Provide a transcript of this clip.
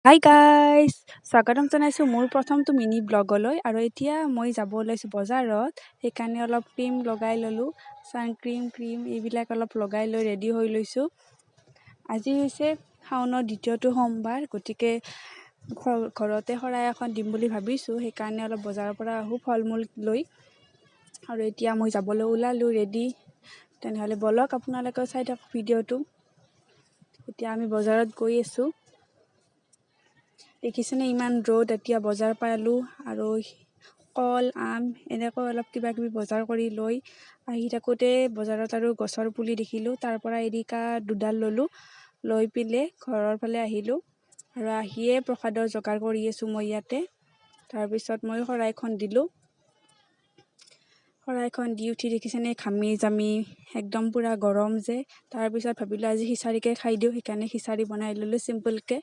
Hi guys, স্বাগতম জনাইছোঁ মোৰ প্ৰথমটো মিনি ব্লগলৈ। আৰু এতিয়া মই যাব ওলাইছোঁ বজাৰত। সেইকাৰণে অলপ ক্ৰীম লগাই ল'লোঁ, ক্ৰীম এইবিলাক অলপ লগাই লৈ ৰেডি হৈ লৈছোঁ। আজি হৈছে শাওনৰ দ্বিতীয়টো সোমবাৰ, গতিকে ঘৰতে শৰাই এখন দিম বুলি ভাবিছোঁ। সেইকাৰণে অলপ বজাৰৰ পৰা আহোঁ ফল মূল লৈ। আৰু এতিয়া মই যাবলৈ ওলালোঁ ৰেডি। তেনেহ'লে ব'লক আপোনালোকেও চাই থাকক ভিডিঅ'টো। এতিয়া আমি বজাৰত গৈ আছোঁ। দেখিছেনে ইমান ৰ'দ। এতিয়া বজাৰ পালোঁ আৰু কল আম এনেকৈ অলপ কিবা কিবি বজাৰ কৰি লৈ আহি থাকোঁতে বজাৰত আৰু গছৰ পুলি দেখিলোঁ। তাৰ পৰা এৰিকা দুডাল ল'লোঁ, লৈ পিনে ঘৰৰ ফালে আহিলোঁ। আৰু আহিয়ে প্ৰসাদৰ যোগাৰ কৰি আছোঁ মই ইয়াতে। তাৰপিছত মই শৰাইখন দিলোঁ। শৰাইখন দি উঠি দেখিছেনে ঘামি জামি একদম পূৰা গৰম যে। তাৰপিছত ভাবিলোঁ আজি খিচাৰিকে খাই দিওঁ, সেইকাৰণে খিচাৰি বনাই ল'লোঁ চিম্পলকৈ।